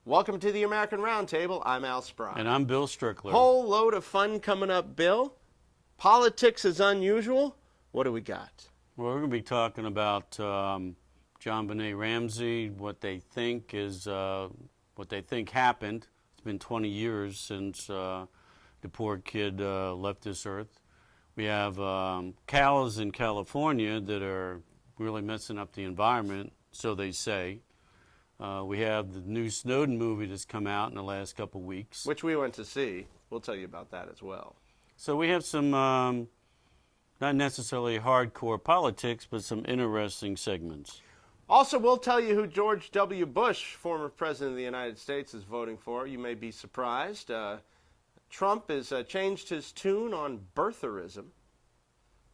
Welcome to the American Roundtable. I'm Al Spry. And I'm Bill Strickler. Whole load of fun coming up, Bill. Politics is unusual. What do we got? Well, we're going to be talking about JonBenet Ramsey, what they think happened. It's been 20 years since the poor kid left this earth. We have cows in California that are really messing up the environment, so they say. We have the new Snowden movie that's come out in the last couple weeks. Which we went to see. We'll tell you about that as well. So we have some, not necessarily hardcore politics, but some interesting segments. Also, we'll tell you who George W. Bush, former president of the United States, is voting for. You may be surprised. Trump has changed his tune on birtherism.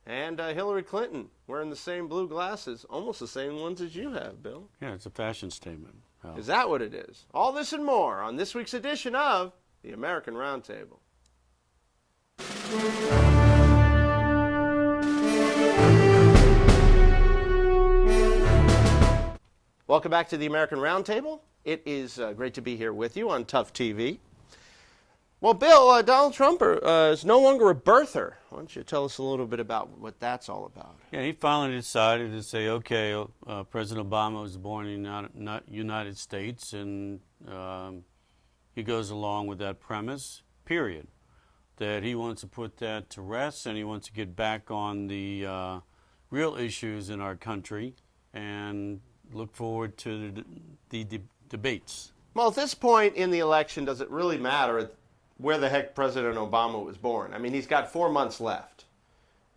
And Hillary Clinton wearing the same blue glasses, almost the same ones as you have, Bill. Yeah, it's a fashion statement. Is that what it is? All this and more on this week's edition of the American Roundtable. Welcome back to the American Roundtable. It is great to be here with you on Tough TV. Well, Bill, Donald Trump is no longer a birther. Why don't you tell us a little bit about what that's all about? Yeah, he finally decided to say, okay, President Obama was born in the United States, and he goes along with that premise, period. That he wants to put that to rest, and he wants to get back on the real issues in our country and look forward to the debates. Well, at this point in the election, does it really matter where the heck President Obama was born? I mean, he's got 4 months left.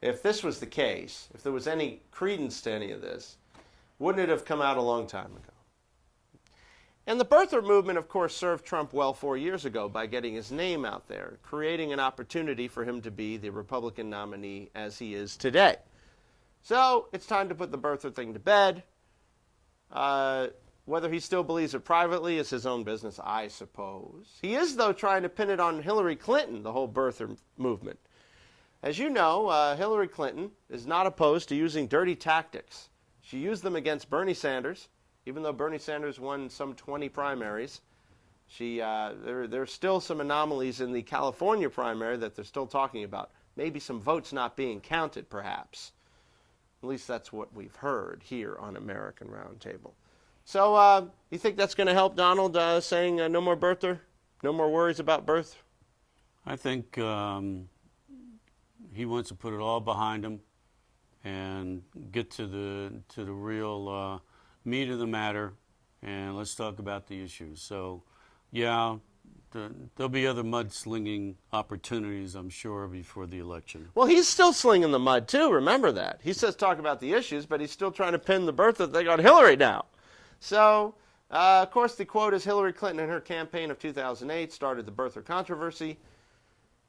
If this was the case, if there was any credence to any of this, wouldn't it have come out a long time ago? And the birther movement, of course, served Trump well 4 years ago by getting his name out there, creating an opportunity for him to be the Republican nominee as he is today. So it's time to put the birther thing to bed. Whether he still believes it privately is his own business, I suppose. He is, though, trying to pin it on Hillary Clinton, the whole birther movement. As you know, Hillary Clinton is not opposed to using dirty tactics. She used them against Bernie Sanders, even though Bernie Sanders won some 20 primaries. There's still some anomalies in the California primary that they're still talking about. Maybe some votes not being counted, perhaps. At least that's what we've heard here on American Roundtable. So you think that's going to help Donald saying no more birther? No more worries about birth? I think he wants to put it all behind him and get to the real meat of the matter, and let's talk about the issues. So, yeah, there'll be other mudslinging opportunities, I'm sure, before the election. Well, he's still slinging the mud, too. Remember that. He says talk about the issues, but he's still trying to pin the birther thing on Hillary now. So, of course, the quote is Hillary Clinton in her campaign of 2008 started the birther controversy.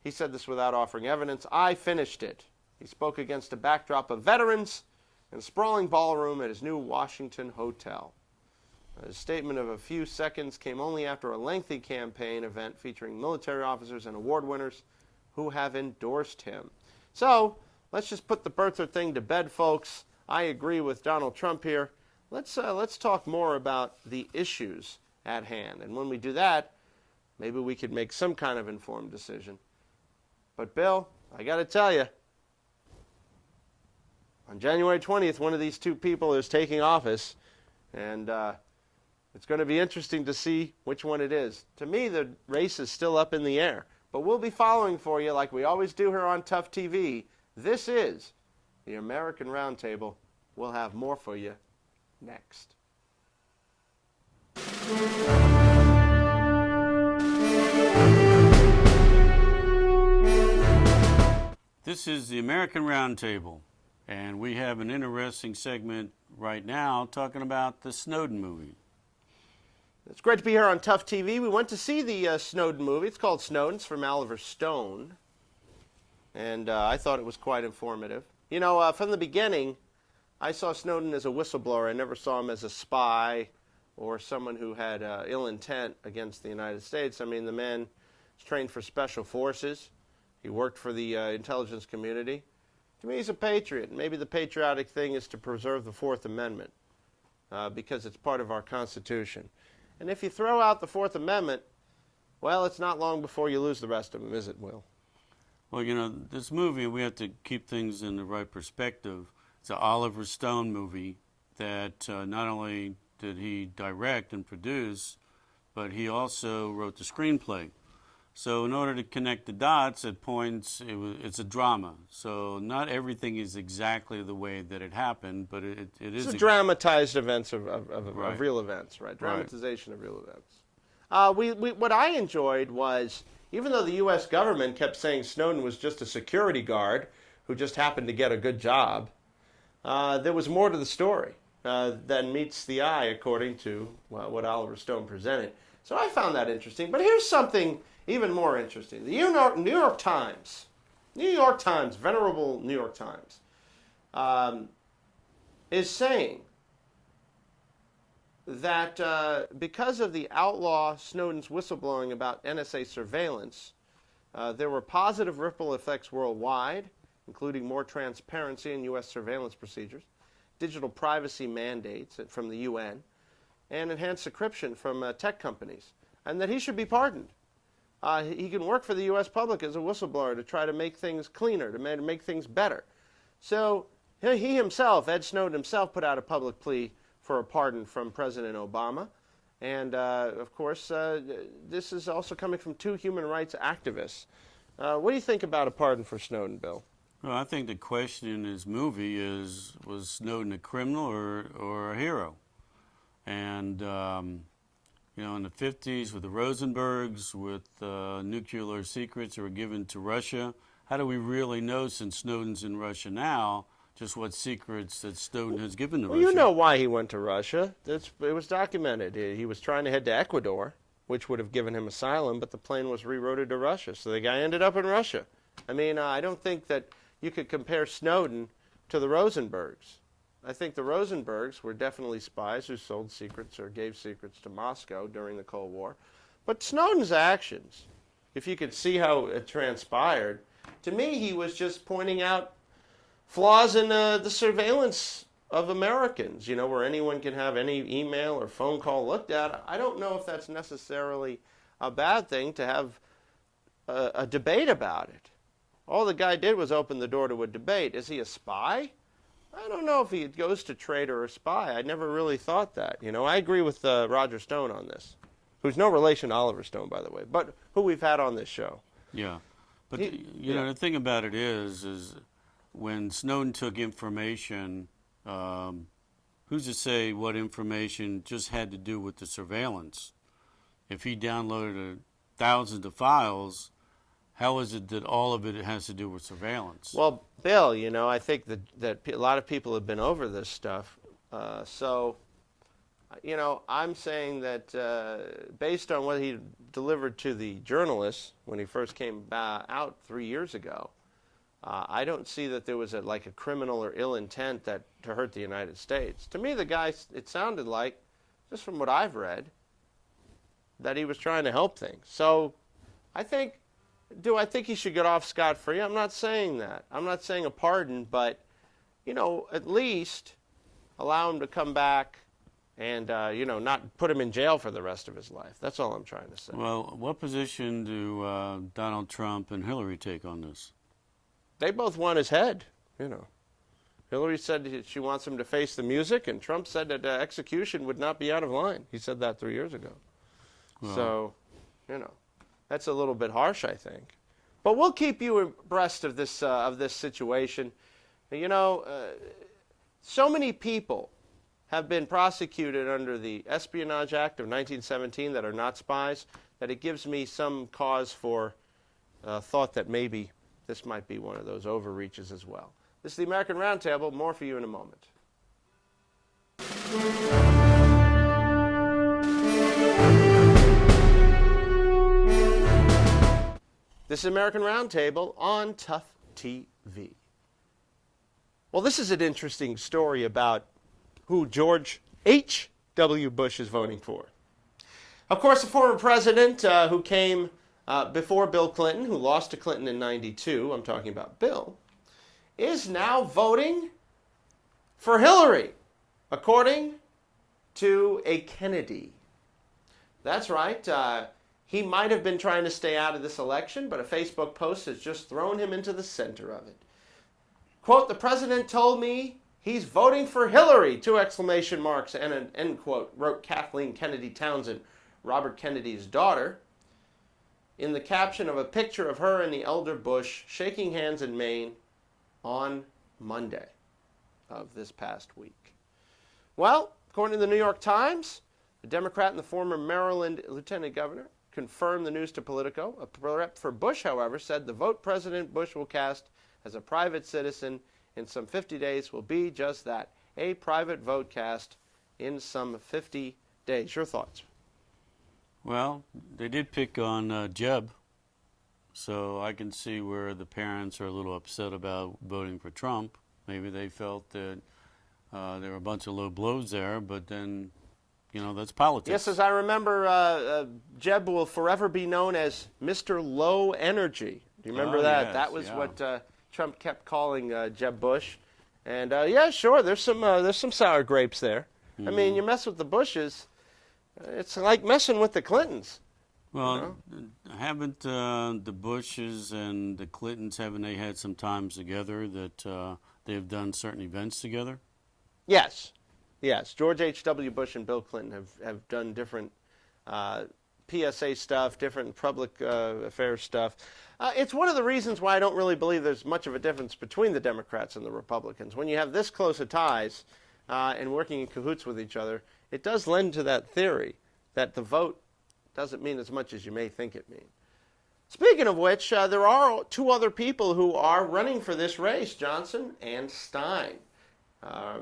He said this without offering evidence. I finished it. He spoke against a backdrop of veterans in a sprawling ballroom at his new Washington hotel. His statement of a few seconds came only after a lengthy campaign event featuring military officers and award winners who have endorsed him. So, let's just put the birther thing to bed, folks. I agree with Donald Trump here. Let's talk more about the issues at hand. And when we do that, maybe we could make some kind of informed decision. But, Bill, I got to tell you, on January 20th, one of these two people is taking office, and it's going to be interesting to see which one it is. To me, the race is still up in the air. But we'll be following for you like we always do here on Tough TV. This is the American Roundtable. We'll have more for you next. This is the American Roundtable, and we have an interesting segment right now talking about the Snowden movie. It's great to be here on Tough TV. We went to see the Snowden movie. It's called Snowden. It's from Oliver Stone. And I thought it was quite informative. You know, from the beginning, I saw Snowden as a whistleblower. I never saw him as a spy or someone who had ill intent against the United States. I mean, the man is trained for special forces. He worked for the intelligence community. To me, he's a patriot. Maybe the patriotic thing is to preserve the Fourth Amendment because it's part of our Constitution. And if you throw out the Fourth Amendment, well, it's not long before you lose the rest of them, is it, Will? Well, this movie, we have to keep things in the right perspective. It's an Oliver Stone movie that not only did he direct and produce, but he also wrote the screenplay. So in order to connect the dots at points, it's a drama. So not everything is exactly the way that it happened, but it is It's a dramatized events of Right. real events, right? Right. Dramatization of real events. What I enjoyed was, even though the U.S. government kept saying Snowden was just a security guard who just happened to get a good job, there was more to the story than meets the eye, according to what Oliver Stone presented. So I found that interesting. But here's something even more interesting. The New York Times, venerable New York Times, is saying that because of the outlaw Snowden's whistleblowing about NSA surveillance, there were positive ripple effects worldwide, including more transparency in U.S. surveillance procedures, digital privacy mandates from the UN, and enhanced encryption from tech companies, and that he should be pardoned. He can work for the U.S. public as a whistleblower to try to make things cleaner, to make things better. So he himself, Ed Snowden himself, put out a public plea for a pardon from President Obama. And, of course, this is also coming from two human rights activists. What do you think about a pardon for Snowden, Bill? Well, I think the question in this movie is, was Snowden a criminal or a hero? And, in the 50s with the Rosenbergs, with nuclear secrets that were given to Russia, how do we really know, since Snowden's in Russia now, just what secrets that Snowden has given to Russia? You know why he went to Russia. It was documented. He was trying to head to Ecuador, which would have given him asylum, but the plane was rerouted to Russia. So the guy ended up in Russia. I mean, I don't think that you could compare Snowden to the Rosenbergs. I think the Rosenbergs were definitely spies who sold secrets or gave secrets to Moscow during the Cold War. But Snowden's actions, if you could see how it transpired, to me he was just pointing out flaws in the surveillance of Americans, where anyone can have any email or phone call looked at. I don't know if that's necessarily a bad thing to have a debate about it. All the guy did was open the door to a debate. Is he a spy? I don't know if he goes to traitor or spy. I never really thought that. I agree with Roger Stone on this, who's no relation to Oliver Stone, by the way, but who we've had on this show. Yeah. But, the thing about it is when Snowden took information, who's to say what information just had to do with the surveillance? If he downloaded thousands of files, how is it that all of it has to do with surveillance? Well, Bill, I think that a lot of people have been over this stuff. So, I'm saying that based on what he delivered to the journalists when he first came out 3 years ago, I don't see that there was a criminal or ill intent to hurt the United States. To me, the guy, it sounded like, just from what I've read, that he was trying to help things. So, do I think he should get off scot-free? I'm not saying that. I'm not saying a pardon, but, at least allow him to come back and, not put him in jail for the rest of his life. That's all I'm trying to say. Well, what position do Donald Trump and Hillary take on this? They both want his head, Hillary said she wants him to face the music, and Trump said that execution would not be out of line. He said that 3 years ago. Well, so, that's a little bit harsh, I think. But we'll keep you abreast of this situation. So many people have been prosecuted under the Espionage Act of 1917 that are not spies, that it gives me some cause for thought that maybe this might be one of those overreaches as well. This is the American Roundtable. More for you in a moment. This is American Roundtable on Tough TV. Well, this is an interesting story about who George H.W. Bush is voting for. Of course, the former president who came before Bill Clinton, who lost to Clinton in '92, I'm talking about Bill, is now voting for Hillary, according to a Kennedy. That's right. He might have been trying to stay out of this election, but a Facebook post has just thrown him into the center of it. Quote, "The president told me he's voting for Hillary," two exclamation marks and an end quote, wrote Kathleen Kennedy Townsend, Robert Kennedy's daughter, in the caption of a picture of her and the elder Bush shaking hands in Maine on Monday of this past week. Well, according to the New York Times, the Democrat and the former Maryland lieutenant governor confirmed the news to Politico. A rep for Bush, however, said the vote President Bush will cast as a private citizen in some 50 days will be just that, a private vote cast in some 50 days. Your thoughts? Well, they did pick on Jeb, so I can see where the parents are a little upset about voting for Trump. Maybe they felt that there were a bunch of low blows there, but then, that's politics. Yes, as I remember, Jeb will forever be known as Mr. Low Energy. Do you remember that? Yes, that was yeah. what Trump kept calling Jeb Bush. And yeah, sure, there's some sour grapes there. Mm-hmm. I mean, you mess with the Bushes, it's like messing with the Clintons. Well, haven't the Bushes and the Clintons, haven't they had some times together that they've done certain events together? Yes. George H.W. Bush and Bill Clinton have done different PSA stuff, different public affairs stuff. It's one of the reasons why I don't really believe there's much of a difference between the Democrats and the Republicans. When you have this close of ties and working in cahoots with each other, it does lend to that theory that the vote doesn't mean as much as you may think it means. Speaking of which, there are two other people who are running for this race, Johnson and Stein.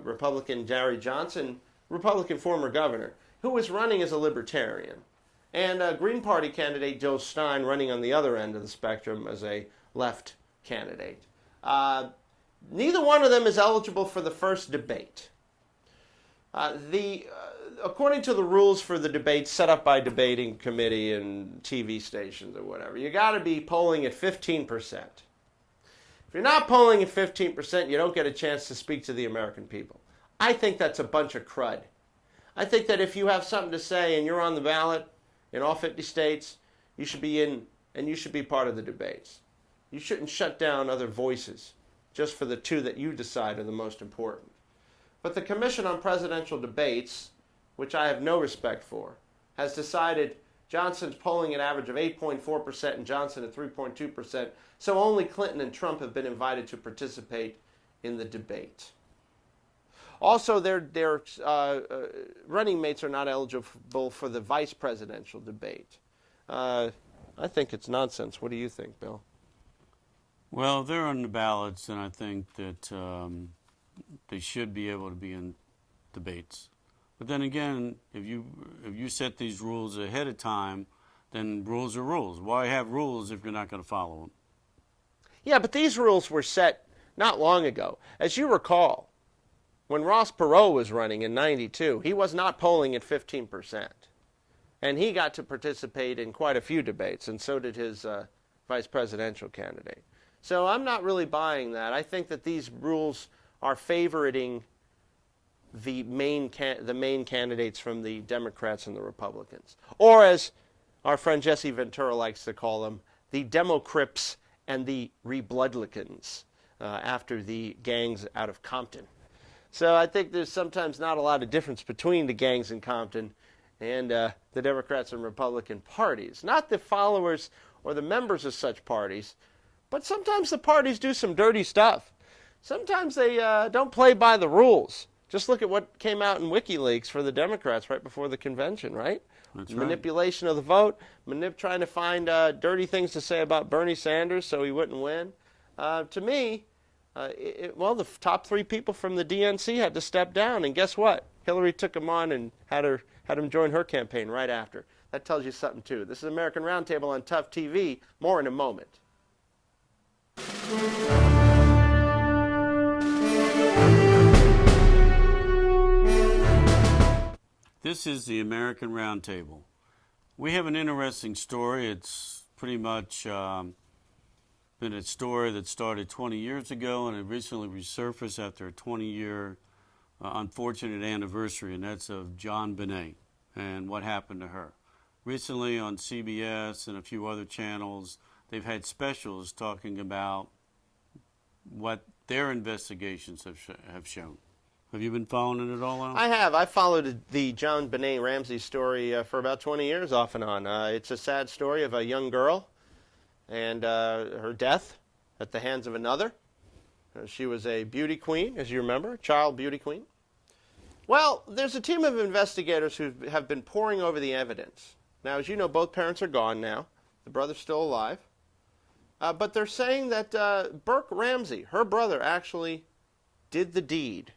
Republican Jerry Johnson, Republican former governor, who was running as a libertarian, and Green Party candidate Joe Stein running on the other end of the spectrum as a left candidate. Neither one of them is eligible for the first debate. According to the rules for the debate set up by debating committee and TV stations or whatever, you got to be polling at 15%. If you're not polling at 15%, you don't get a chance to speak to the American people. I think that's a bunch of crud. I think that if you have something to say and you're on the ballot in all 50 states, you should be in and you should be part of the debates. You shouldn't shut down other voices just for the two that you decide are the most important. But the Commission on Presidential Debates, which I have no respect for, has decided Johnson's polling an average of 8.4% and Johnson at 3.2%, so only Clinton and Trump have been invited to participate in the debate. Also, their running mates are not eligible for the vice presidential debate. I think it's nonsense. What do you think, Bill? Well, they're on the ballots, and I think that they should be able to be in debates. But then again, if you set these rules ahead of time, then rules are rules. Why have rules if you're not going to follow them? Yeah, but these rules were set not long ago. As you recall, when Ross Perot was running in '92, he was not polling at 15%. And he got to participate in quite a few debates, and so did his vice presidential candidate. So I'm not really buying that. I think that these rules are favoriting the main candidates from the Democrats and the Republicans. Or as our friend Jesse Ventura likes to call them, the Democrips and the Rebloodlicans, after the gangs out of Compton. So I think there's sometimes not a lot of difference between the gangs in Compton and the Democrats and Republican parties. Not the followers or the members of such parties, but sometimes the parties do some dirty stuff. Sometimes they don't play by the rules. Just look at what came out in WikiLeaks for the Democrats right before the convention, right? That's right. Manipulation of the vote, trying to find dirty things to say about Bernie Sanders so he wouldn't win. To me, the top three people from the DNC had to step down, and guess what? Hillary took him on and had him join her campaign right after. That tells you something, too. This is American Roundtable on Tough TV. More in a moment. This is the American Roundtable. We have an interesting story. It's pretty much been a story that started 20 years ago, and it recently resurfaced after a 20-year unfortunate anniversary, and that's of JonBenét and what happened to her. Recently on CBS and a few other channels, they've had specials talking about what their investigations have shown. Have you been following it at all, Al? I have. I followed the JonBenét Ramsey story for about 20 years off and on. It's a sad story of a young girl and her death at the hands of another. She was a beauty queen, as you remember, a child beauty queen. Well, there's a team of investigators who have been poring over the evidence. Now, as you know, both parents are gone now. The brother's still alive. But they're saying that Burke Ramsey, her brother, actually did the deed.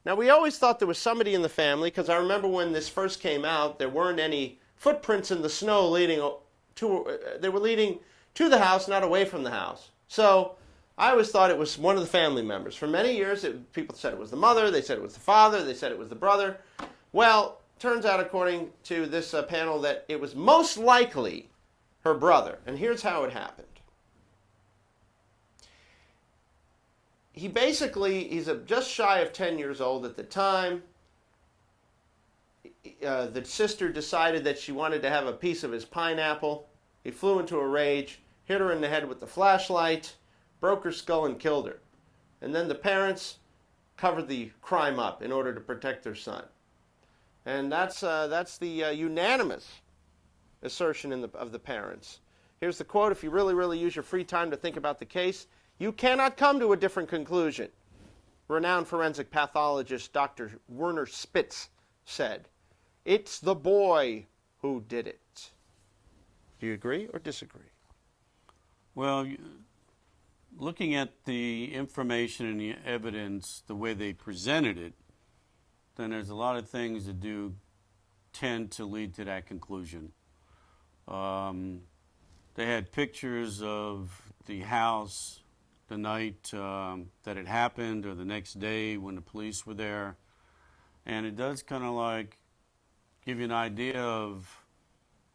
Now, we always thought there was somebody in the family, because I remember when this first came out, there weren't any footprints in the snow leading to, they were leading to the house, not away from the house. So I always thought it was one of the family members. For many years, people said it was the mother, they said it was the father, they said it was the brother. Well, turns out, according to this panel, that it was most likely her brother. And here's how it happened. He's just shy of 10 years old at the time. The sister decided that she wanted to have a piece of his pineapple. He flew into a rage, hit her in the head with the flashlight, broke her skull and killed her. And then the parents covered the crime up in order to protect their son. And that's the unanimous assertion of the parents. Here's the quote: "If you really use your free time to think about the case, you cannot come to a different conclusion." Renowned forensic pathologist Dr. Werner Spitz said, "It's the boy who did it." Do you agree or disagree? Well, looking at the information and the evidence, the way they presented it, then there's a lot of things that do tend to lead to that conclusion. They had pictures of the house the night that it happened, or the next day when the police were there, and it does kind of like give you an idea of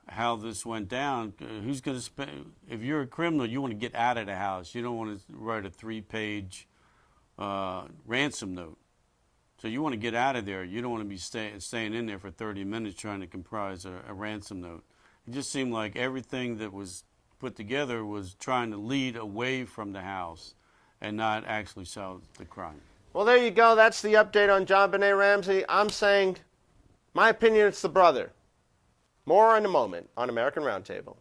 how this went down. Who's going to spend? If you're a criminal, you want to get out of the house. You don't want to write a 3-page ransom note. So you want to get out of there. You don't want to be staying in there for 30 minutes trying to comprise a ransom note. It just seemed like everything that was put together was trying to lead away from the house and not actually solve the crime. Well, there you go. That's the update on JonBenét Ramsey. I'm saying, my opinion, it's the brother. More in a moment on American Roundtable.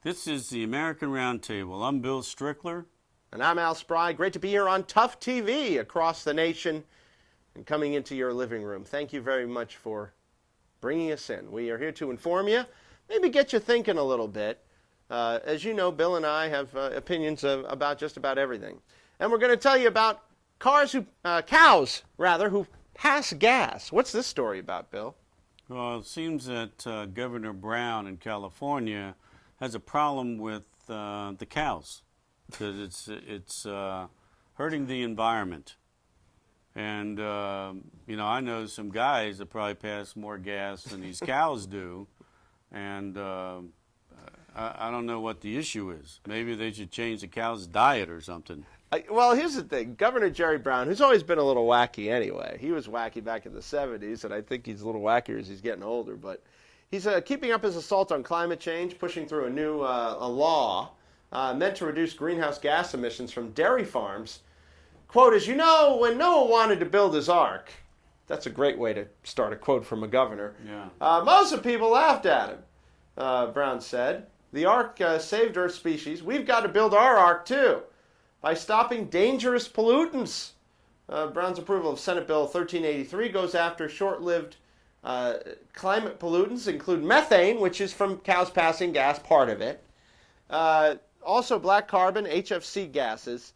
This is the American Roundtable. I'm Bill Strickler. And I'm Al Spry. Great to be here on Tough TV across the nation and coming into your living room. Thank you very much for bringing us in. We are here to inform you, maybe get you thinking a little bit. As you know, Bill and I have opinions about just about everything. And we're going to tell you about cows who pass gas. What's this story about, Bill? Well, it seems that Governor Brown in California has a problem with the cows, because it's hurting the environment. And, I know some guys that probably pass more gas than these cows do. And I don't know what the issue is. Maybe they should change the cow's diet or something. Well, here's the thing. Governor Jerry Brown, who's always been a little wacky anyway. He was wacky back in the 70s, and I think he's a little wackier as he's getting older. But he's keeping up his assault on climate change, pushing through a new a law meant to reduce greenhouse gas emissions from dairy farms. Quote, "As you know, when Noah wanted to build his ark," that's a great way to start a quote from a governor. Yeah. "Most of the people laughed at him," Brown said. "The ark saved Earth species. We've got to build our ark too, by stopping dangerous pollutants." Brown's approval of Senate Bill 1383 goes after short-lived climate pollutants, include methane, which is from cows passing gas, part of it. Also black carbon, HFC gases.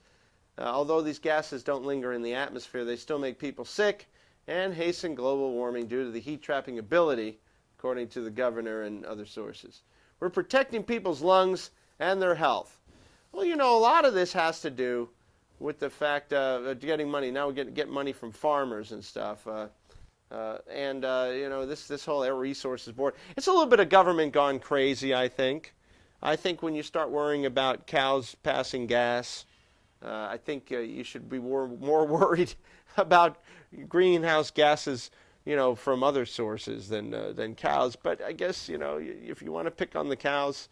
Although these gases don't linger in the atmosphere, they still make people sick and hasten global warming due to the heat-trapping ability, according to the governor and other sources. We're protecting people's lungs and their health. Well, a lot of this has to do with the fact of getting money. Now we get money from farmers and stuff. This whole Air Resources Board, it's a little bit of government gone crazy, I think. I think when you start worrying about cows passing gas, I think you should be more worried about greenhouse gases, from other sources than cows. But I guess, if you want to pick on the cows,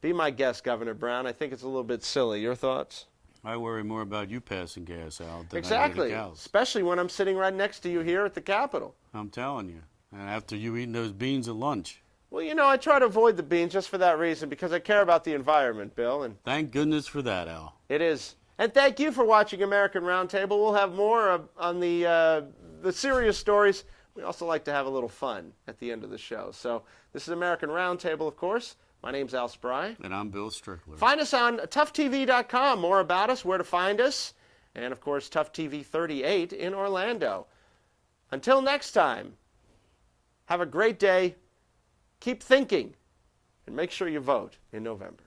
be my guest, Governor Brown. I think it's a little bit silly. Your thoughts? I worry more about you passing gas out than I do Exactly, the cows. especially when I'm sitting right next to you here at the Capitol. I'm telling you. And after you eating those beans at lunch. Well, I try to avoid the beans just for that reason, because I care about the environment, Bill. And Thank goodness for that, Al. it is. And thank you for watching American Roundtable. We'll have more on the serious stories. We also like to have a little fun at the end of the show. So this is American Roundtable, of course. My name's Al Spry. And I'm Bill Strickler. Find us on ToughTV.com. More about us, where to find us. And, of course, Tough TV 38 in Orlando. Until next time, have a great day. Keep thinking. And make sure you vote in November.